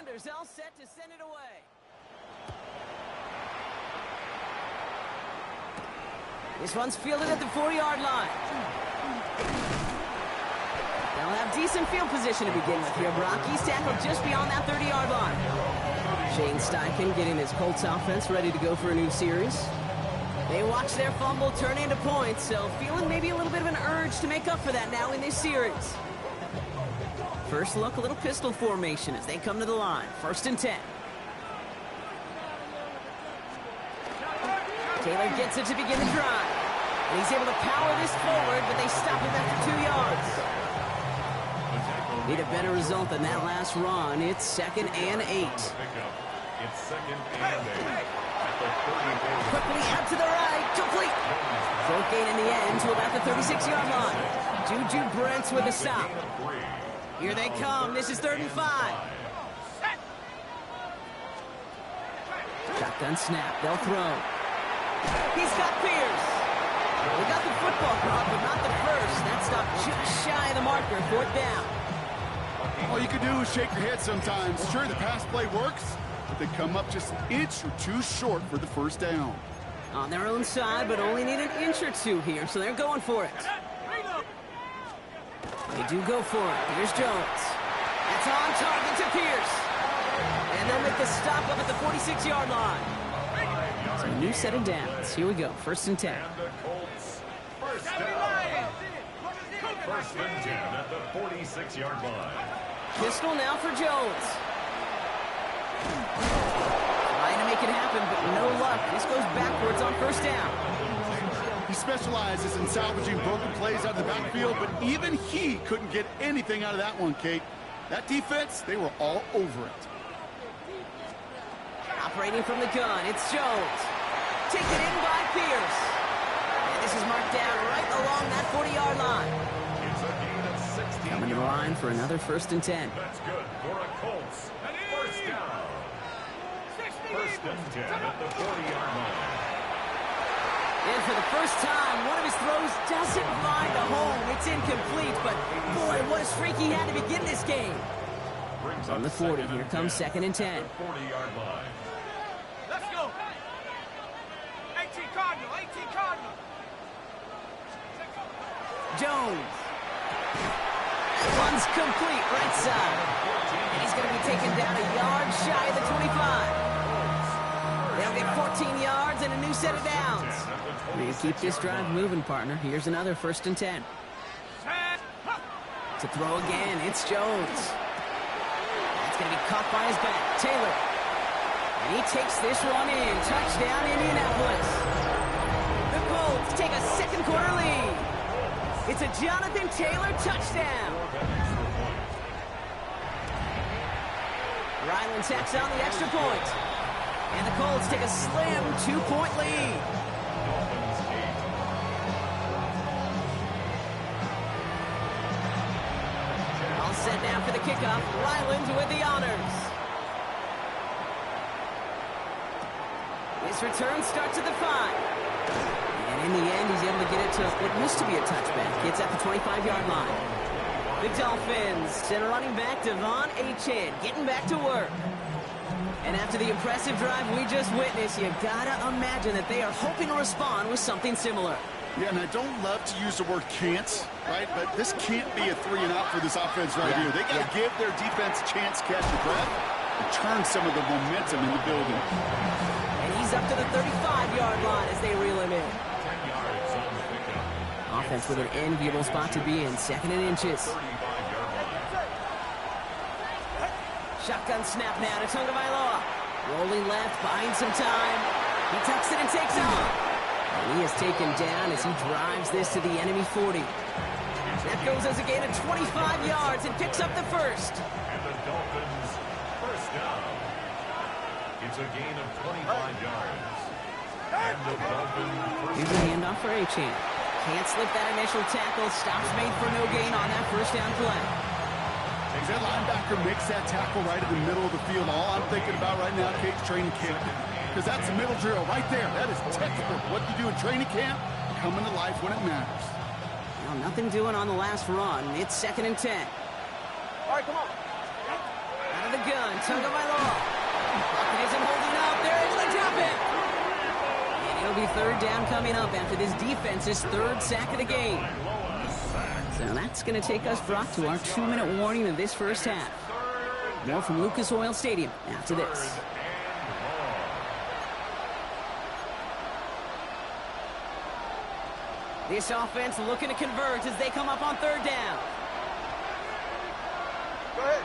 defenders all set to send it away. This one's fielded at the 4-yard line. They'll have decent field position to begin with here. Rockies tackled just beyond that 30-yard line. Shane Steichen getting his Colts offense ready to go for a new series. They watch their fumble turn into points, so feeling maybe a little bit of an urge to make up for that now in this series. First look, a little pistol formation as they come to the line. 1st and 10. Taylor gets it to begin the drive. And he's able to power this forward, but they stop him after 2 yards. Need a better result than that last run. It's 2nd and 8. It's 2nd and 8. Quickly out to the right. Complete. Short gain in the end to about the 36-yard line. Juju Brents with a stop. Here they come. This is 3rd and 5. Shotgun snap. They'll throw. He's got Pierce. They got the football caught, but not the first. That stop just shy of the marker. 4th down. All you can do is shake your head sometimes. Sure, the pass play works, but they come up just an inch or two short for the 1st down. On their own side, but only need an inch or two here, so they're going for it. They do go for it. Here's Jones. That's on target to Pierce. And they'll make the stop up at the 46-yard line. So a new set of downs. Here we go. 1st and 10. And the Colts, 1st down. 1st and 10 at the 46-yard line. Pistol now for Jones. Trying to make it happen, but no luck. This goes backwards on 1st down. He specializes in salvaging broken plays out of the backfield, but even he couldn't get anything out of that one, Kate. That defense, they were all over it. Operating from the gun, it's Jones. Taken in by Pierce. And this is marked down right along that 40-yard line. It's a gain of 16 Coming to the line for another 1st and 10. That's good for a Colts. 1st down. 1st and 10 at the 40-yard line. And for the first time, one of his throws doesn't find a home. It's incomplete, but boy, what a streak he had to begin this game. On the 40, here comes 2nd and 10. 40-yard line. Let's go. 18 Cardinal, 18 Cardinal. Jones. One's complete, right side. And he's going to be taken down a yard shy of the 25. They'll get 14 yards and a new set of downs. We keep this drive moving, partner. Here's another 1st and 10. To throw again, it's Jones. That's going to be caught by his back. Taylor. And he takes this one in. Touchdown, Indianapolis. The Colts take a 2nd quarter lead. It's a Jonathan Taylor touchdown. Ryland tacks on the extra point. And the Colts take a slim 2-point lead. All set now for the kickoff. Ryland with the honors. This return starts at the 5. And in the end, he's able to get it to what used to be a touchback. It's at the 25-yard line. The Dolphins send a running back, Devon Achane, getting back to work. And after the impressive drive we just witnessed, you gotta imagine that they are hoping to respond with something similar. Yeah, and I don't love to use the word can't, right? But this can't be a 3-and-out for this offense right here. They got to give their defense a chance to catch their breath and turn some of the momentum in the building. And he's up to the 35-yard line as they reel him in. 10 yards on the pickup. Offense with an enviable spot to be in, 2nd and inches. 35-yard line. Shotgun snap now to Tagovailoa. Rolling left, buying some time. He tucks it and takes off. And he is taken down as he drives this to the enemy 40. That goes as a gain of 25 yards and picks up the 1st. And the Dolphins, 1st down. It's a gain of 25 yards. And the Dolphins, Here's a handoff for Achane. Can't slip that initial tackle. Stops made for no gain on that 1st down play. As that linebacker makes that tackle right in the middle of the field, all I'm thinking about right now, Kate's training camp. Because that's a middle drill right there. That is textbook. What you do in training camp, coming to life when it matters. Well, nothing doing on the last run. It's 2nd and 10. All right, come on. Out of the gun, Tagovailoa. Pocket isn't holding up. They're able to drop it. And it'll be third down coming up after this defense's third sack of the game. So that's going to take us, Brock, to our 2-minute warning of this first half. More from Lucas Oil Stadium after this. This offense looking to convert as they come up on third down. Go ahead.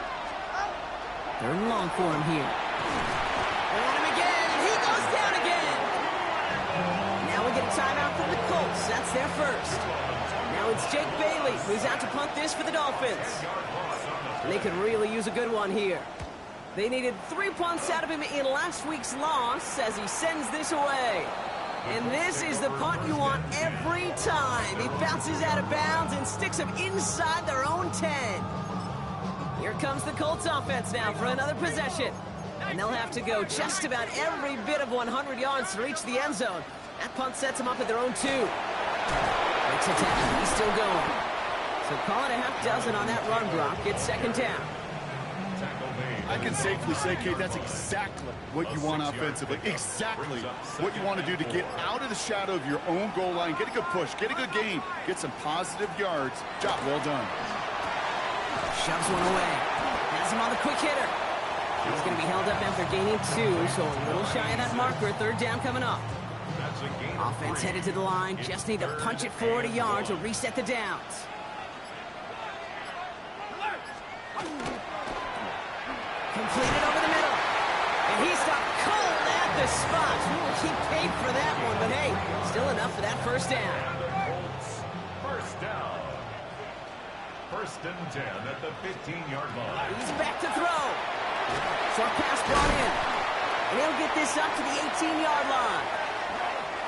Third and long for him here. They want him again, and he goes down again. Now we get a timeout from the Colts. That's their first. Now it's Jake Bailey who's out to punt this for the Dolphins. And they could really use a good one here. They needed 3 punts out of him in last week's loss as he sends this away. And this is the punt you want every time. He bounces out of bounds and sticks him inside their own 10. Here comes the Colts offense now for another possession. And they'll have to go just about every bit of 100 yards to reach the end zone. That punt sets them up at their own 2. Breaks a tackle. He's still going. So call it a half dozen on that run block. It's second down. I can safely say, Kate, that's exactly what you want offensively. Exactly what you want to do to get out of the shadow of your own goal line, get a good push, get a good gain, get some positive yards. Job well done. Shoves one away. Has him on the quick hitter. He's going to be held up after gaining 2, so a little shy of that marker. Third down coming up. Offense headed to the line. Just need to punch it 40 yards to reset the downs. Completed over the middle. And he stopped cold at the spot. We'll keep paid for that one, but hey, still enough for that first down. First down. First and 10 at the 15-yard line. He's back to throw. Short pass brought in. And he'll get this up to the 18-yard line.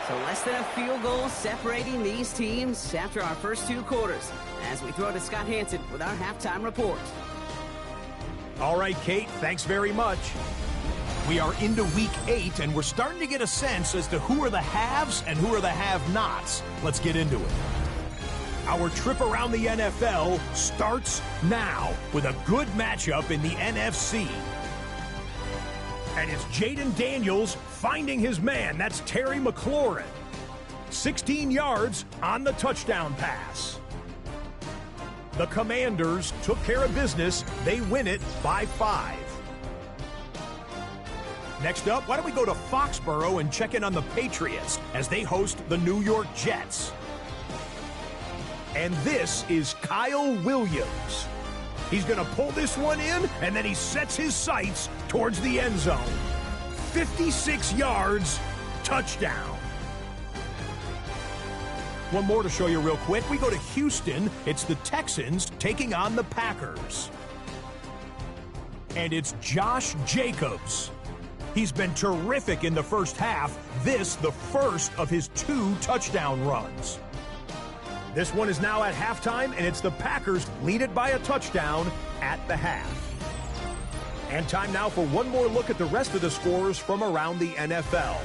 So less than a field goal separating these teams after our first 2 quarters. As we throw to Scott Hansen with our halftime report. All right, Kate, thanks very much. We are into week 8, and we're starting to get a sense as to who are the haves and who are the have-nots. Let's get into it. Our trip around the NFL starts now with a good matchup in the NFC. And it's Jaden Daniels finding his man. That's Terry McLaurin. 16 yards on the touchdown pass. The Commanders took care of business. They win it by 5. Next up, why don't we go to Foxborough and check in on the Patriots as they host the New York Jets. And this is Kyle Williams. He's going to pull this one in, and then he sets his sights towards the end zone. 56 yards, touchdown. One more to show you real quick. We go to Houston. It's the Texans taking on the Packers. And it's Josh Jacobs. He's been terrific in the first half. This, the first of his 2 touchdown runs. This one is now at halftime, and it's the Packers lead it by a touchdown at the half. And time now for one more look at the rest of the scores from around the NFL.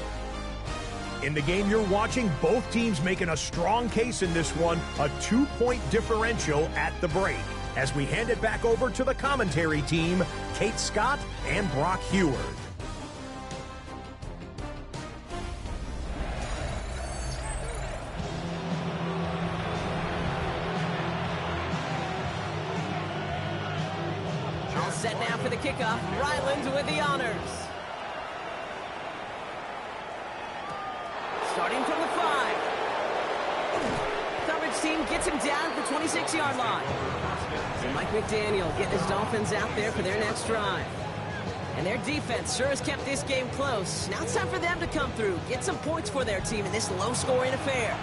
In the game you're watching, both teams making a strong case in this one, a 2-point differential at the break. As we hand it back over to the commentary team, Kate Scott and Brock Heward. All set now for the kickoff. Ryland with the honors. Starting from the 5. Coverage team gets him down at the 26-yard line. So Mike McDaniel getting his Dolphins out there for their next drive. And their defense sure has kept this game close. Now it's time for them to come through, get some points for their team in this low-scoring affair.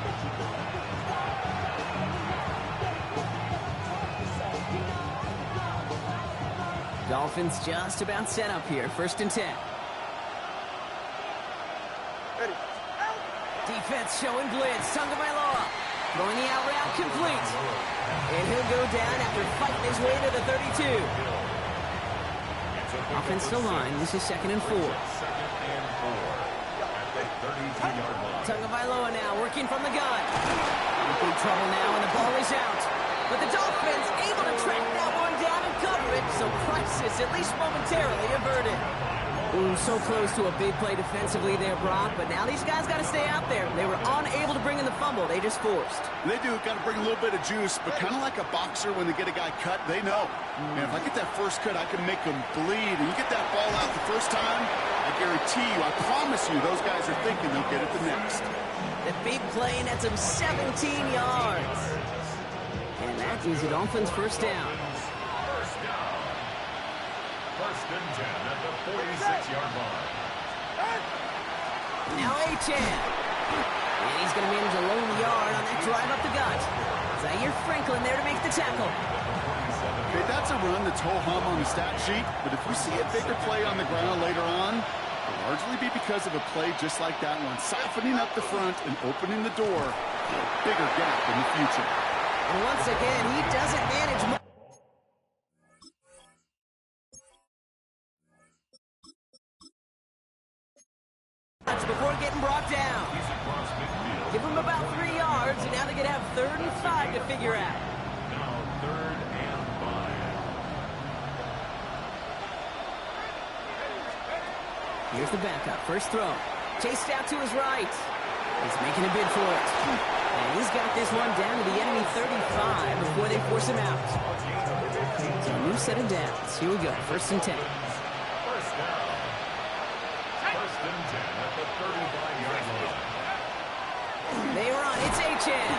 Dolphins just about set up here. First and 10. Ready. Defense showing blitz. Tagovailoa throwing the out route complete. And he'll go down after fighting his way to the 32. Offensive line. This is second and 4. Tagovailoa now working from the gun. In big trouble now, and the ball is out. But the Dolphins able to track that one down and cover it. it, so crisis, at least momentarily, averted. Ooh, so close to a big play defensively there, Brock, but now these guys got to stay out there. They were unable to bring in the fumble they just forced. They do, got to bring a little bit of juice, but kind of like a boxer when they get a guy cut, they know. Man, if I get that first cut, I can make them bleed. And you get that ball out the first time, I guarantee you, I promise you, those guys are thinking they'll get it the next. That big play nets him 17 yards. And that is the Dolphins' first down. First and 10 at the 46-yard line. Now Achane. And he's going to manage a lone yard on that drive up the gut. Zaire Franklin there to make the tackle. Okay, that's a run that's ho-hum on the stat sheet, but if we see a bigger play on the ground later on, it'll largely be because of a play just like that one, softening up the front and opening the door for a bigger gap in the future. And once again, he doesn't manage much. Before getting brought down. Give them about 3 yards, and now they're going to have 3rd and 5 to figure out. Now 3rd and 5. Here's the backup. First throw. Chased out to his right. He's making a bid for it. And he's got this one down to the enemy 35 before they force him out. So a new set of downs. Here we go. 1st and 10. First down. First and 10 at the 35-yard line. They run. It's Achane.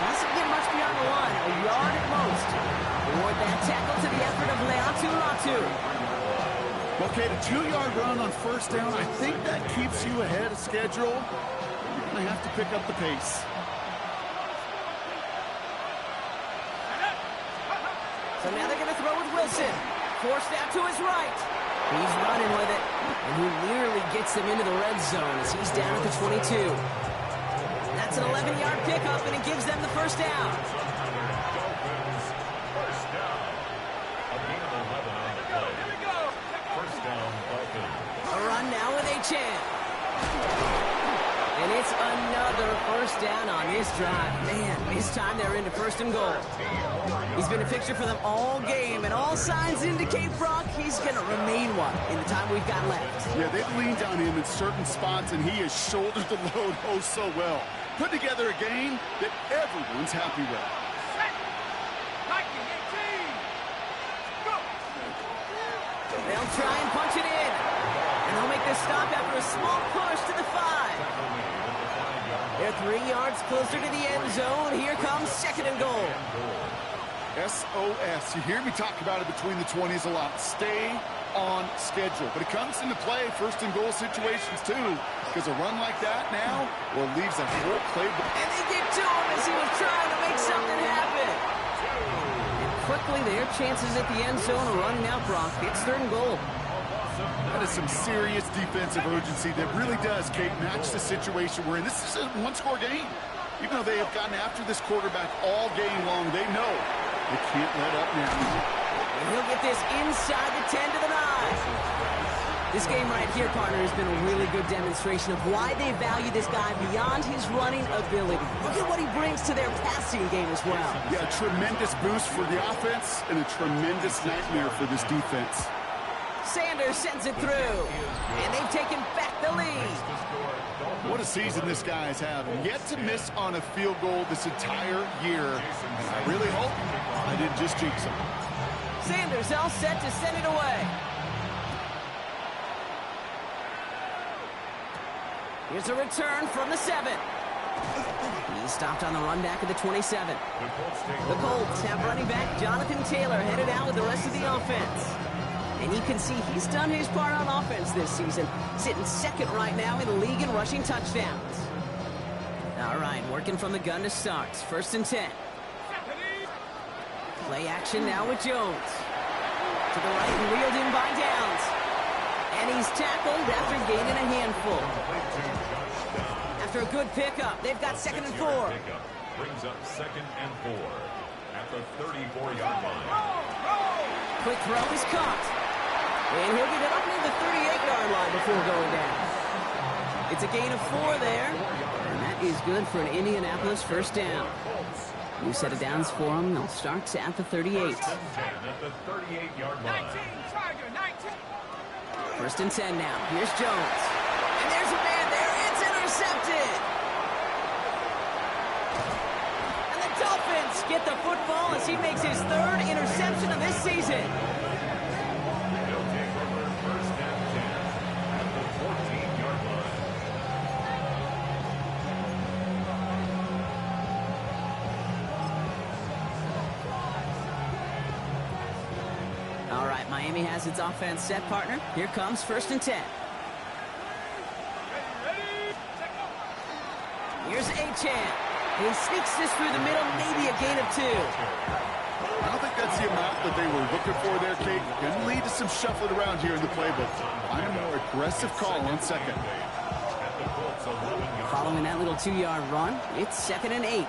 Doesn't get much beyond the line. A yard at most. Toward that tackle to the effort of Leatu Latu. Okay, the 2-yard run on first down, I think that keeps you ahead of schedule. You're going to have to pick up the pace. So now they're going to throw with Wilson. Forced out to his right. He's running with it. And he nearly gets them into the red zone as he's down at the 22. That's an 11-yard pickup, and it gives them the first down. Dolphins, first down. A gain of 11 on the play. First down, Dolphins. A run now with Achane. And it's another first down on this drive. Man, this time they're into 1st and goal. He's been a fixture for them all game, and all signs indicate, Brock, he's going to remain one in the time we've got left. Yeah, they've leaned on him in certain spots, and he has shouldered the load oh so well. Put together a game that everyone's happy with. They'll try and punch it in. And they'll make this stop after a small push to the 5. They're 3 yards closer to the end zone. Here comes 2nd and goal. SOS. You hear me talk about it between the 20s a lot. Stay on schedule. But it comes into play 1st and goal situations too, because a run like that now, well, leaves a whole playbook. And they get to him as he was trying to make something happen. And quickly, their chances at the end zone are running out, Brock. It's 3rd and goal. That is some serious defensive urgency that really does, Kate, match the situation we're in. This is a one-score game. Even though they have gotten after this quarterback all game long, they know they can't let up now. And he'll get this inside the 10 to the 9. This game right here, partner, has been a really good demonstration of why they value this guy beyond his running ability. Look at what he brings to their passing game as well. Yeah, a tremendous boost for the offense and a tremendous nightmare for this defense. Sanders sends it through, and they've taken back the lead. What a season this guy's having. Yet to miss on a field goal this entire year. And I really hope I didn't just jinx him. Sanders all set to send it away. Here's a return from the 7. He's stopped on the run back of the 27. The Colts have running back Jonathan Taylor headed out with the rest of the offense. And you can see he's done his part on offense this season, sitting 2nd right now in the league in rushing touchdowns. All right, working from the gun to start. 1st and 10. Play action now with Jones. To the right and wheeled in by Downs. And he's tackled after gaining a handful. After a good pickup, they've got 2nd and 4. Brings up 2nd and 4 at the 34-yard line. Quick throw is caught. And he'll get it up near the 38-yard line before going down. It's a gain of 4 there. And that is good for an Indianapolis first down. New set of downs for them. They'll start at the 38. First and 10 at the 38-yard line. 19, Tiger, 19. First and 10 now. Here's Jones. And there's a man there. It's intercepted. And the Dolphins get the football as he makes his third interception of this season. They'll take over first and 10 at the 14-yard line. All right, Miami has its offense set, partner. Here comes first and 10. Here's Achan. He sneaks this through the middle, maybe a gain of 2. I don't think that's the amount that they were looking for there, Kate. Going to lead to some shuffling around here in the playbook. Find a more aggressive call on second. Following that little 2-yard run, it's second and 8.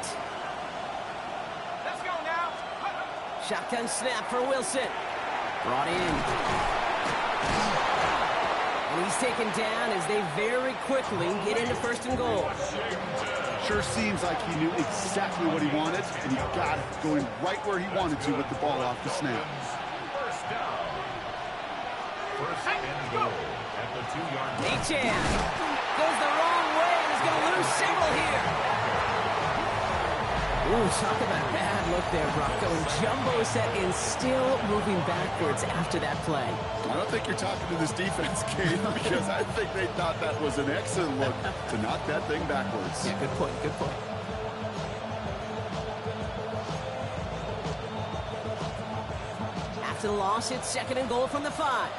Let's go now. Shotgun snap for Wilson. Brought in. And he's taken down as they very quickly get into first and goal. Sure seems like he knew exactly what he wanted, and he got it going right where he wanted to with the ball off the snap. First down. First and goal at the 2-yard line. Achan goes the wrong way and is going to lose several here. Ooh, talk about a bad look there, Brock. Going jumbo set and still moving backwards after that play. I don't think you're talking to this defense, Kate, because I think they thought that was an excellent look to knock that thing backwards. Yeah, good point, good point. After the loss, it's second and goal from the 5.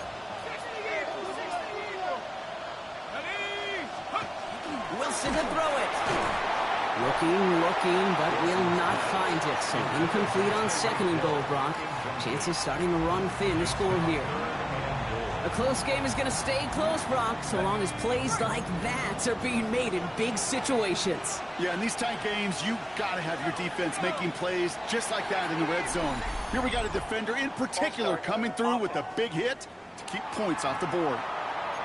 Wilson to throw it. Looking, but will not find it. So incomplete on second and goal, Brock. Chances starting to run thin to score here. A close game is going to stay close, Brock, so long as plays like that are being made in big situations. Yeah, in these tight games, you got to have your defense making plays just like that in the red zone. Here we got a defender in particular coming through with a big hit to keep points off the board.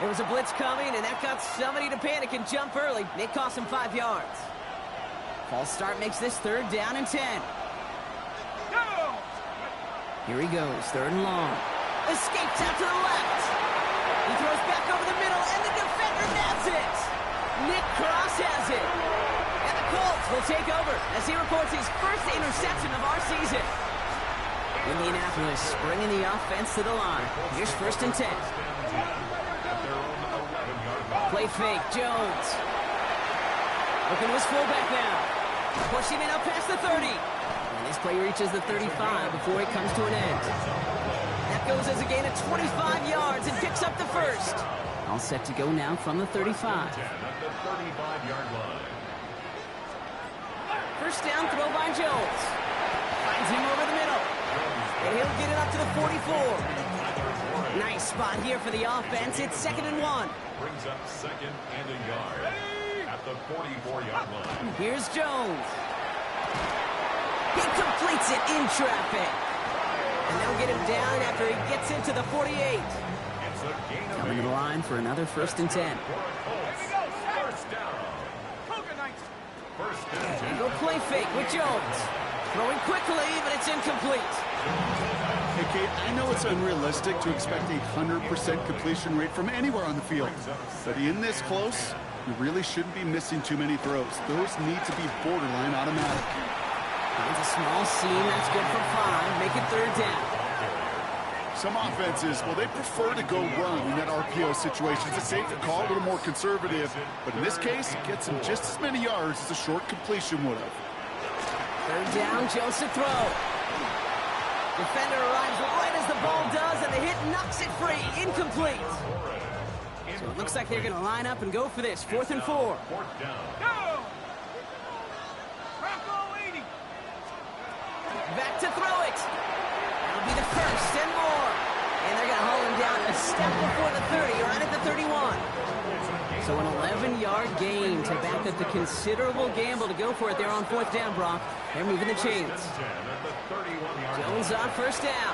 There was a blitz coming, and that got somebody to panic and jump early. It cost him 5 yards. False start makes this third down and 10. Here he goes, third and long. Escapes out to the left. He throws back over the middle, and the defender nabs it. Nick Cross has it. And the Colts will take over as he records his first interception of our season. Indianapolis bringing the offense to the line. Here's first and 10. Play fake, Jones. Looking to his fullback now. Pushing it up past the 30. And this play reaches the 35 before it comes to an end. That goes as a gain of 25 yards and picks up the first. All set to go now from the 35. At the 35-yard line. First down throw by Jones. Finds him over the middle. And he'll get it up to the 44. Nice spot here for the offense. It's second and 1. Brings up second and a yard at the 44-yard line. Here's Jones. He completes it in traffic. And they'll get him down after he gets into the 48. It's a gain of Coming to the line for another first and 10. First down. First and 10. And go play fake with Jones. Throwing quickly, but it's incomplete. Hey, Kate, I know it's unrealistic to expect a 100% completion rate from anywhere on the field. But in this close, you really shouldn't be missing too many throws. Those need to be borderline automatic. Finds a small seam. That's good for 5. Make it third down. Some offenses, well, they prefer to go run in that RPO situation. It's a safer call, a little more conservative. But in this case, it gets them just as many yards as a short completion would have. Third down, Jones to throw. Defender arrives right as the ball does, and the hit knocks it free. Incomplete. So it looks like they're going to line up and go for this. Fourth and 4. Fourth down. Back to throw it. That'll be the first and more. And they're going to haul him down a step before the 30, right at the 31. So an 11-yard gain to back up the considerable gamble to go for it there on fourth down, Brock. They're moving the chains. Jones on first down.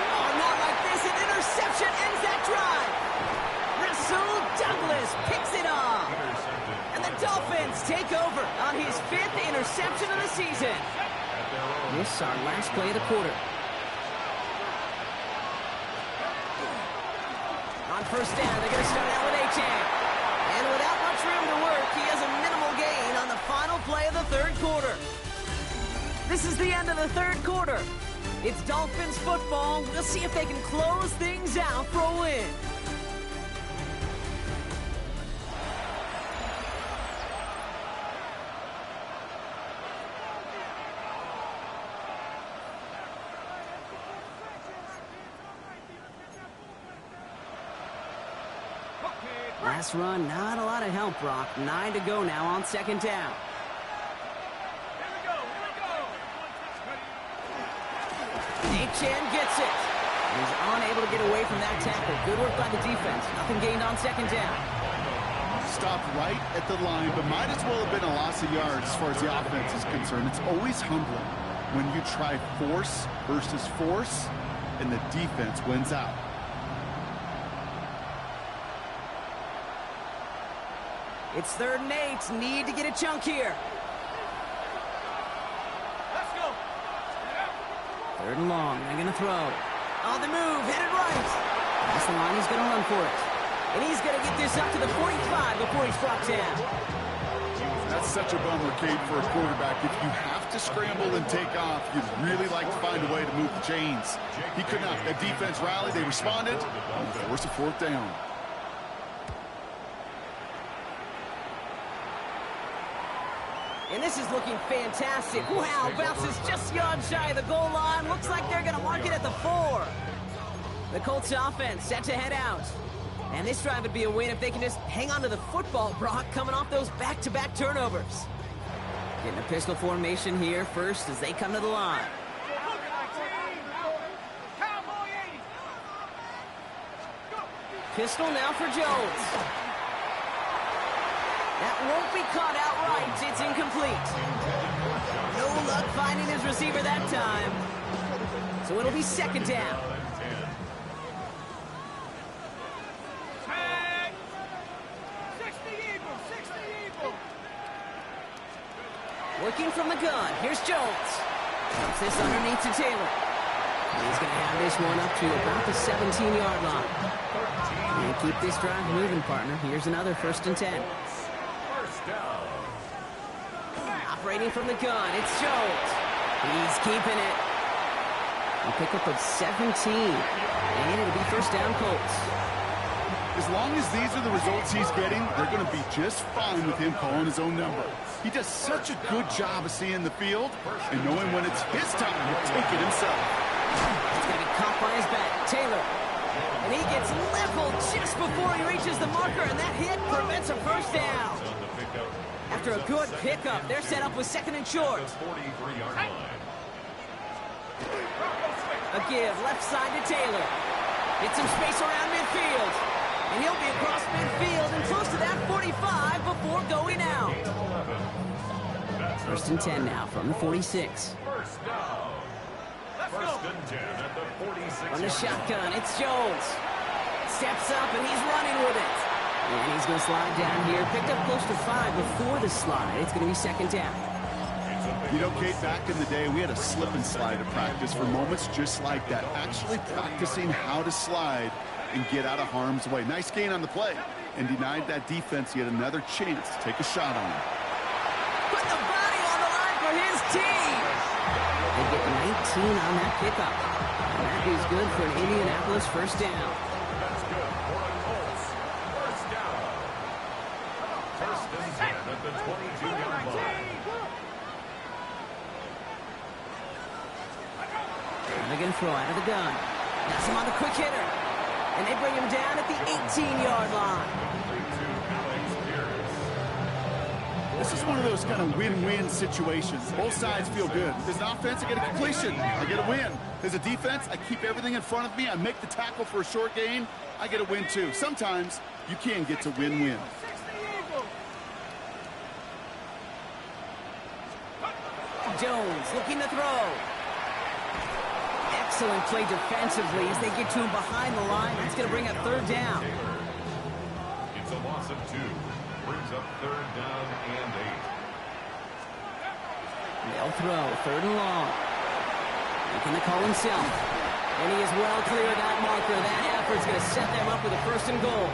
Oh, not like this. An interception ends that drive. Rasul Douglas picks it off. And the Dolphins take over on his 5th interception of the season. This is our last play of the quarter. On first down, they're going to start out with Achane. And without much room to work, he has a minimal gain on the final play of the third quarter. This is the end of the third quarter. It's Dolphins football. We'll see if they can close things out for a win. Last run, not a lot of help, Brock. 9 to go now on second down. Achane gets it. He's unable to get away from that tackle. Good work by the defense. Nothing gained on second down. Stopped right at the line, but might as well have been a loss of yards as far as the offense is concerned. It's always humbling when you try force versus force, and the defense wins out. It's 3rd and 8. Need to get a chunk here. Let's go. 3rd and long. They're going to throw. On the move. Hit it right. That's the line. He's going to run for it. And he's going to get this up to the 45 before he's brought down. That's such a bummer, Kate, for a quarterback. If you have to scramble and take off, you'd really like to find a way to move the chains. He could not. The defense rallied. They responded. Force a 4th down. And this is looking fantastic. Wow, bounces just yards shy of the goal line. Looks like they're going to mark it at the 4. The Colts offense set to head out. And this drive would be a win if they can just hang on to the football, Brock, coming off those back-to-back turnovers. Getting a pistol formation here first as they come to the line. Pistol now for Jones. That won't be caught outright. It's incomplete. No luck finding his receiver that time. So it'll be second down. Working from the gun. Here's Jones. Dumps this underneath to Taylor. He's going to have this one up to about the 17-yard line. And keep this drive moving, partner. Here's another 1st and 10. Operating from the gun, it's Jones. He's keeping it. A pickup of 17. And it'll be 1st down Colts. As long as these are the results he's getting, they're going to be just fine with him calling his own number. He does such a good job of seeing the field and knowing when it's his time to take it himself. He's going to be caught by his back. Taylor. And he gets leveled just before he reaches the marker, and that hit prevents a 1st down. After a good pickup, they're set up with 2nd and short. A give left side to Taylor. Get some space around midfield. And he'll be across midfield and close to that 45 before going out. 1st and 10 now from the 46. On the shotgun, it's Jones. Steps up and he's running with it. And he's going to slide down here. Picked up close to 5 before the slide. It's going to be 2nd down. You know, Kate, back in the day, we had a slip and slide to practice for moments just like that. Actually practicing how to slide and get out of harm's way. Nice gain on the play. And denied that defense yet another chance to take a shot on him. Put the body on the line for his team. They get 19 on that pickup. And that is good for an Indianapolis 1st down. That's good for the Colts. 1st down. 1st and 10 at the 22-yard line. They're going to throw out of the gun. That's him on the quick hitter. And they bring him down at the 18-yard line. This is one of those kind of win-win situations. Both sides feel good. As an offense, I get a completion. I get a win. As a defense, I keep everything in front of me. I make the tackle for a short gain. I get a win, too. Sometimes you can get to win-win. Jones looking to throw. Excellent play defensively as they get to him behind the line. That's going to bring up 3rd down. It's a loss of 2. Brings up 3rd down and 8. They'll throw 3rd and long. Making the call himself. And he is well clear of that marker. That effort's going to set them up with a 1st and goal.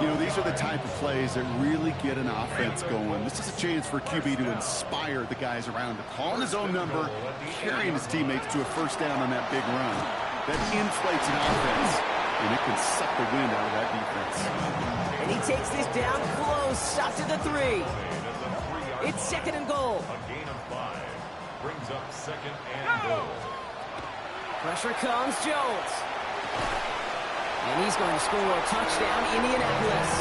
You know, these are the type of plays that really get an offense going. This is a chance for QB to inspire the guys around him. Calling his own number, carrying his teammates to a 1st down on that big run. That inflates an offense, and it can suck the wind out of that defense. And he takes this down close, stopped at the 3. It's 2nd and goal. A gain of 5. Brings up 2nd and goal. Pressure comes, Jones. And he's going to score a touchdown, Indianapolis.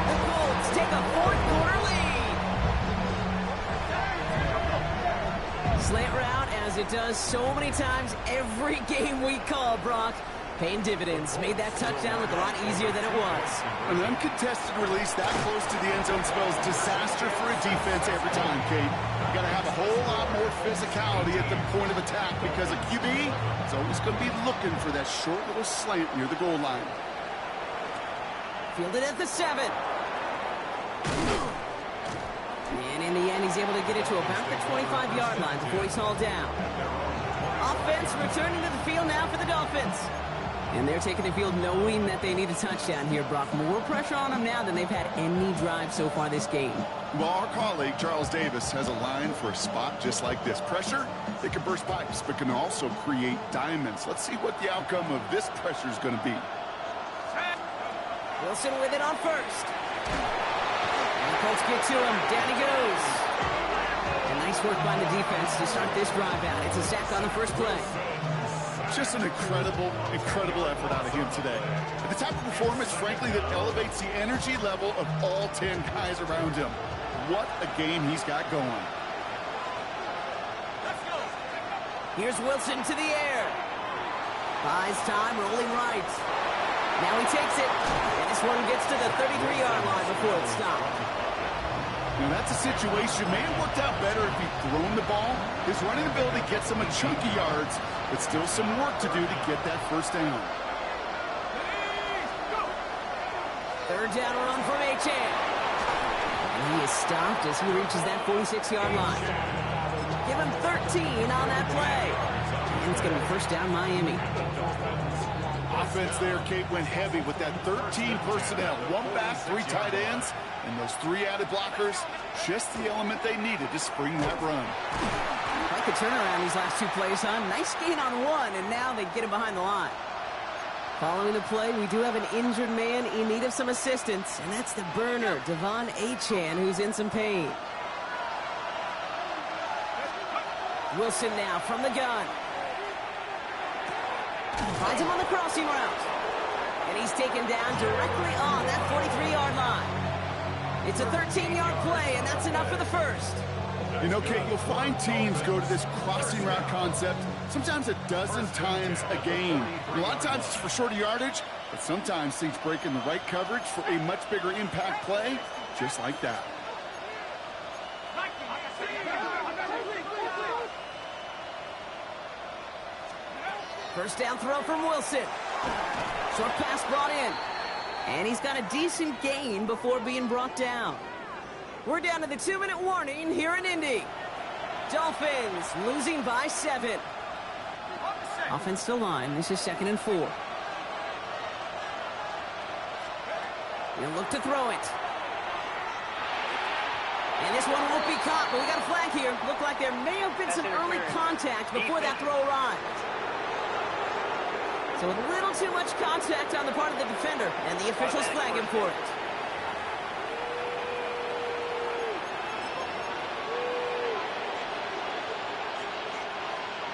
The Colts take a 4th quarter lead. Slant route, as it does so many times every game we call, Brock. Paying dividends. Made that touchdown look a lot easier than it was. An uncontested release that close to the end zone spells disaster for a defense every time, Kate. You got to have a whole lot more physicality at the point of attack because a QB is always going to be looking for that short little slant near the goal line. Fielded at the 7. And in the end, he's able to get it to about the 25-yard line before he's hauled down. Offense returning to the field now for the Dolphins. And they're taking the field knowing that they need a touchdown here, Brock. More pressure on them now than they've had any drive so far this game. Well, our colleague, Charles Davis, has a line for a spot just like this. Pressure, it can burst pipes, but can also create diamonds. Let's see what the outcome of this pressure is going to be. Wilson with it on 1st. And the Colts get to him. Down he goes. And nice work by the defense to start this drive out. It's a sack on the 1st play. Just an incredible effort out of him today. And the type of performance, frankly, that elevates the energy level of all 10 guys around him. What a game he's got going. Let's go. Here's Wilson to the air. Buys time, rolling right. Now he takes it. And this one gets to the 33-yard line before it's stopped. Now, that's a situation. May have worked out better if he'd thrown the ball. His running ability gets him a chunky yards, but still some work to do to get that 1st down. 3rd down run from Achan. And he is stopped as he reaches that 46-yard line. Give him 13 on that play. And it's going to be 1st down Miami. Offense there, Kate, went heavy with that 13 personnel. 1 back, 3 tight ends, and those 3 added blockers. Just the element they needed to spring that run. Like a turnaround these last 2 plays, huh? Nice gain on 1, and now they get him behind the line. Following the play, we do have an injured man in need of some assistance, and that's the burner, Devon Achan, who's in some pain. Wilson now from the gun. Finds him on the crossing route. And he's taken down directly on that 43-yard line. It's a 13-yard play, and that's enough for the 1st. You know, Kate, you'll find teams go to this crossing route concept sometimes a dozen times a game. A lot of times it's for shorter yardage, but sometimes things break in the right coverage for a much bigger impact play, just like that. First down throw from Wilson. Short pass brought in. And he's got a decent gain before being brought down. We're down to the 2-minute warning here in Indy. Dolphins losing by 7. Offensive line. This is 2nd and 4. He'll look to throw it. And this one won't be caught, but we got a flag here. Looked like there may have been some early contact before that throw arrived. So a little too much contact on the part of the defender, and the officials flag him for it.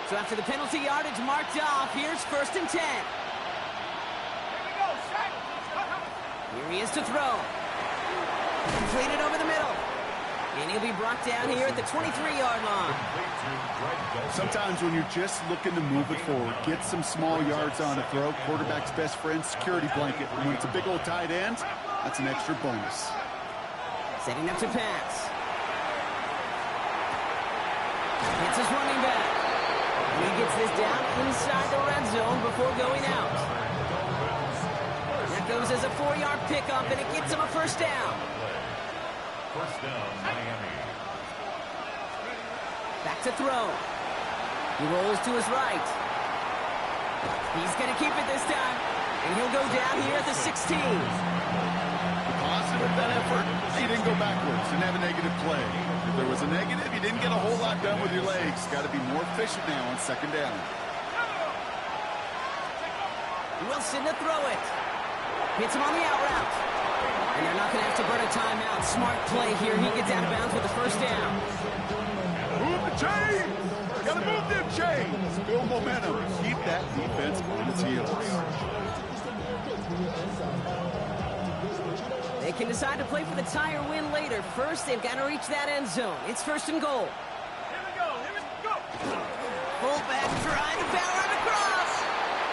So after the penalty yardage marked off, here's 1st and 10. Here we go, Shaq. Here he is to throw. Completed over the middle. And he'll be brought down here at the 23-yard line. Sometimes when you're just looking to move it forward, get some small yards on a throw, quarterback's best friend, security blanket. And when it's a big old tight end, that's an extra bonus. Setting up to pass. It's his running back. He gets this down inside the red zone before going out. That goes forces a 4-yard pickup, and it gets him a first down. First down, Miami. Back to throw. He rolls to his right. He's going to keep it this time, and he'll go down here at the 16. Positive with that effort, you didn't go backwards, didn't have a negative play. If there was a negative, you didn't get a whole lot done with your legs. Got to be more efficient now on second down. Wilson to throw it. Hits him on the out route. And they're not going to have to burn a timeout. Smart play here. He gets out of bounds with the first down. Move the chains! Got to move them chains! Build momentum. Keep that defense on its heels. They can decide to play for the tie or win later. First, they've got to reach that end zone. It's first and goal. Here we go. Fullback trying to power him across.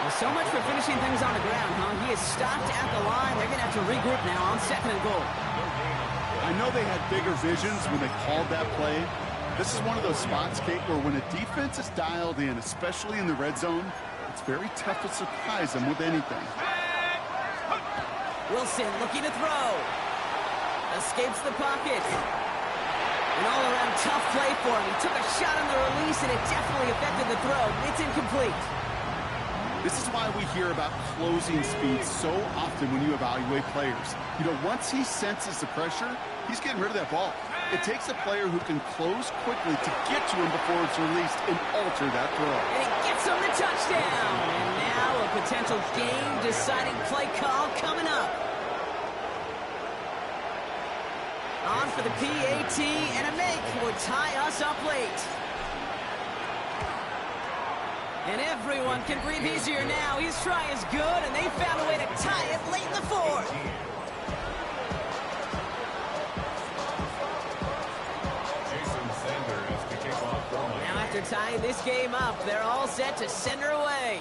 Well, so much for finishing things on the ground, huh? He is stopped at the line. They're going to have to regroup now on second and goal. I know they had bigger visions when they called that play. This is one of those spots, Kate, where when a defense is dialed in, especially in the red zone, it's very tough to surprise them with anything. Wilson looking to throw. Escapes the pocket. An all-around tough play for him. He took a shot on the release, and it definitely affected the throw. It's incomplete. This is why we hear about closing speed so often when you evaluate players. You know, once he senses the pressure, he's getting rid of that ball. It takes a player who can close quickly to get to him before it's released and alter that throw. And he gets him the touchdown. And now a potential game-deciding play call coming up. On for the PAT, and a make would tie us up late. And everyone can breathe easier now. His try is good, and they found a way to tie it late in the fourth. Now after tying this game up, they're all set to send her away.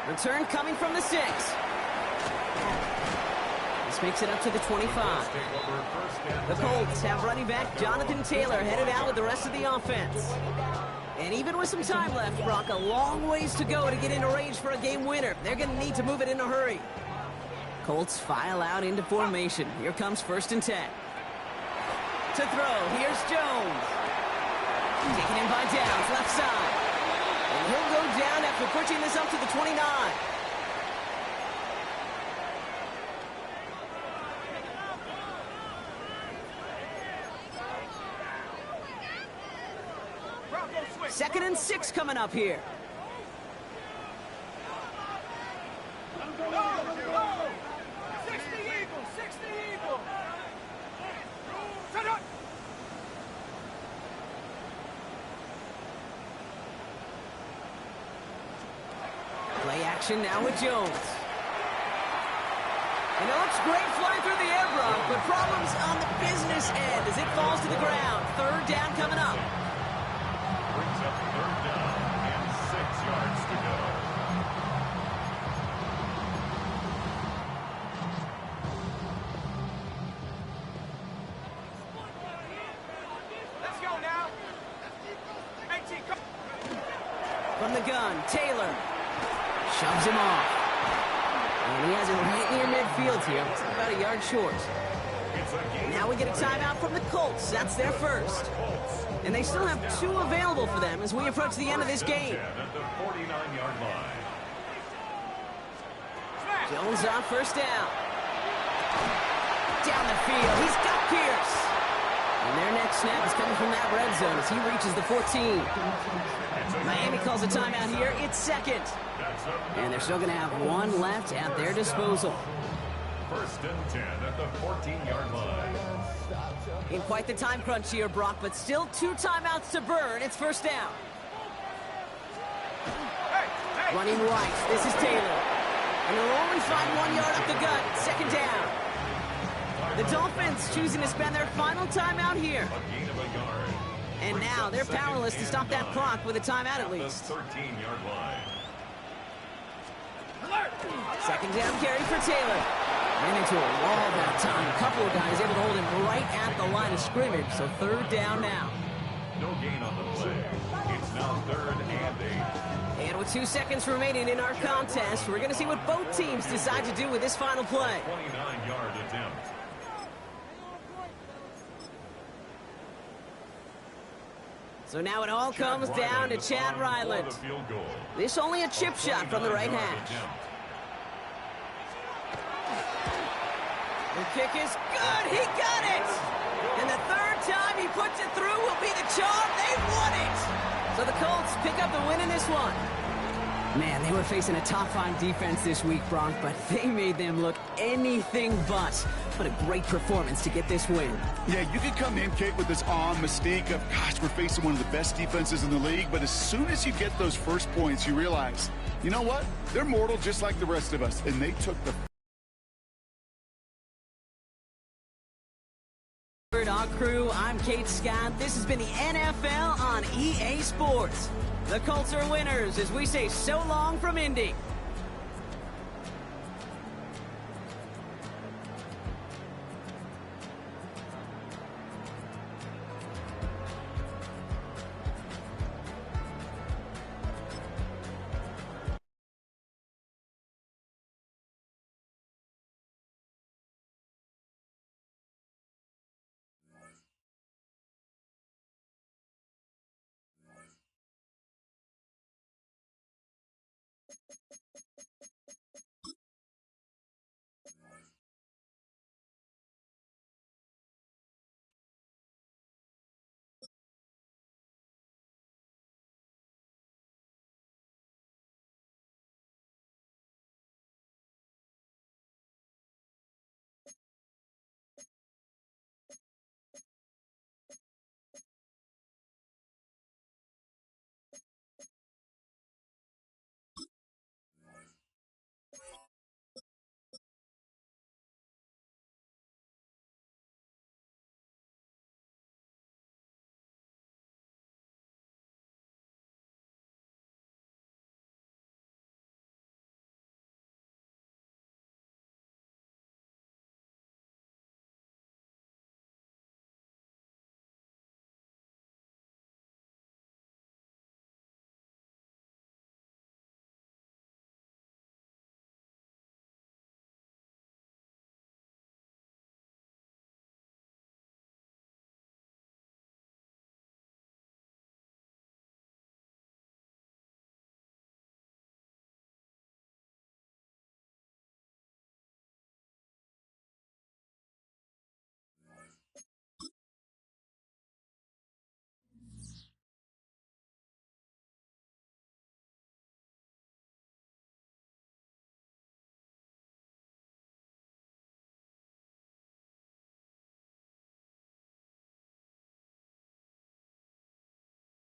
Return coming from the 6. This makes it up to the 25. The Colts have running back Jonathan Taylor headed out with the rest of the offense. And even with some time left, Brock, a long ways to go to get into range for a game winner. They're going to need to move it in a hurry. Colts file out into formation. Here comes first and 10. To throw, here's Jones. Taken in by Downs, left side. And he'll go down after pushing this up to the 29. Second and 6 coming up here. Play action now with Jones. And it looks great flying through the air, Brock, but problems on the business end as it falls to the ground. Third down coming up. Brings up third down and 6 yards to go. Let's go now. 18, come. From the gun, Taylor shoves him off. And he has it right near midfield here. It's about a yard short. Now we get a timeout from the Colts. That's their first. And they still have 2 available for them as we approach the end of this game. At the 49-yard line. Jones on first down. Down the field. He's got Pierce. And their next snap is coming from that red zone as he reaches the 14. Miami calls a timeout here. It's second. And they're still going to have 1 left at their disposal. First and 10 at the 14-yard line. In quite the time crunch here, Brock, but still 2 timeouts to burn. It's first down. Running right. This is Taylor. And they'll only find 1 yard up the gut. Second down. The Dolphins choosing to spend their final timeout here. A gain of a yard. And now they're powerless to stop that clock with a timeout at least. The 13-yard line. Second down carry for Taylor. Ran into a wall that time. A couple of guys able to hold him right at the line of scrimmage. So third down now. No gain on the play. It's Now 3rd and 8. And with 2 seconds remaining in our contest, we're going to see what both teams decide to do with this final play. 29-yard attempt. So now it all comes down to Chad Ryland. This only a chip shot from the right hash. The kick is good. He got it. And the 3rd time he puts it through will be the charm. They've won it. So the Colts pick up the win in this one. Man, they were facing a top 5 defense this week, Bronk, but they made them look anything but. What a great performance to get this win. Yeah, you can come in, Kate, with this mystique of, gosh, we're facing one of the best defenses in the league, but as soon as you get those first points, you realize, you know what? They're mortal just like the rest of us, and they took the Dog Crew, I'm Kate Scott. This has been the NFL on EA Sports. The Colts are winners as we say so long from Indy.